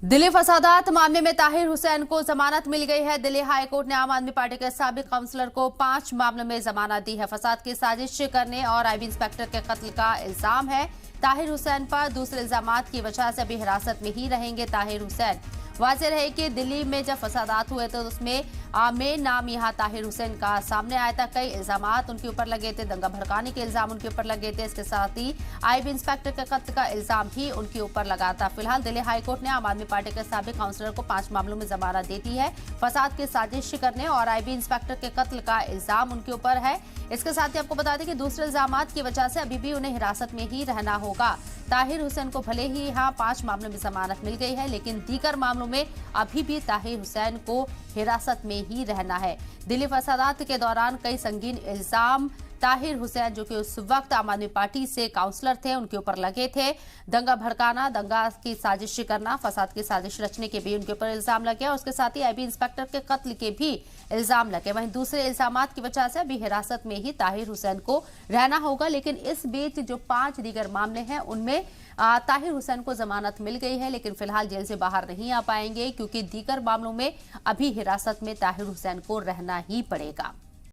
दिल्ली फसादात मामले में ताहिर हुसैन को जमानत मिल गई है। दिल्ली हाई कोर्ट ने आम आदमी पार्टी के साबिक काउंसलर को 5 मामलों में जमानत दी है। फसाद की साजिश करने और आईबी इंस्पेक्टर के कत्ल का इल्जाम है ताहिर हुसैन पर। दूसरे इल्जामात की वजह से अभी हिरासत में ही रहेंगे ताहिर हुसैन। वाज़ेह रहे कि दिल्ली में जब फसादात हुए तो उसमें मेन नाम यहाँ ताहिर हुसैन का सामने आया था। कई इल्जामात उनके ऊपर लगे थे, दंगा भड़काने के इल्जाम उनके ऊपर लगे थे। इसके साथ ही आईबी इंस्पेक्टर के कत्ल का इल्जाम भी उनके ऊपर लगा था। फिलहाल दिल्ली हाईकोर्ट ने आम आदमी पार्टी के साबिक काउंसलर को 5 मामलों में जमानत दे दी है। फसाद की साजिश करने और आईबी इंस्पेक्टर के कत्ल का इल्जाम उनके ऊपर है। इसके साथ ही आपको बता दें कि दूसरे इल्जामात की वजह से अभी भी उन्हें हिरासत में ही रहना होगा। ताहिर हुसैन को भले ही यहाँ 5 मामलों में जमानत मिल गई है, लेकिन दीगर मामलों में अभी भी ताहिर हुसैन को हिरासत में ही रहना है। दिल्ली फसादात के दौरान कई संगीन इल्जाम ताहिर हुसैन, जो कि उस वक्त आम आदमी पार्टी से काउंसलर थे, उनके ऊपर लगे थे। दंगा भड़काना, दंगा की साजिश करना, फसाद की साजिश रचने के भी उनके ऊपर इल्जाम लगे और उसके साथ ही आईबी इंस्पेक्टर के कत्ल के भी इल्जाम लगे। वहीं दूसरे इल्जामात की वजह से अभी हिरासत में ही ताहिर हुसैन को रहना होगा। लेकिन इस बीच जो 5 दीगर मामले हैं उनमें ताहिर हुसैन को जमानत मिल गई है, लेकिन फिलहाल जेल से बाहर नहीं आ पाएंगे क्योंकि दीगर मामलों में अभी हिरासत में ताहिर हुसैन को रहना ही पड़ेगा।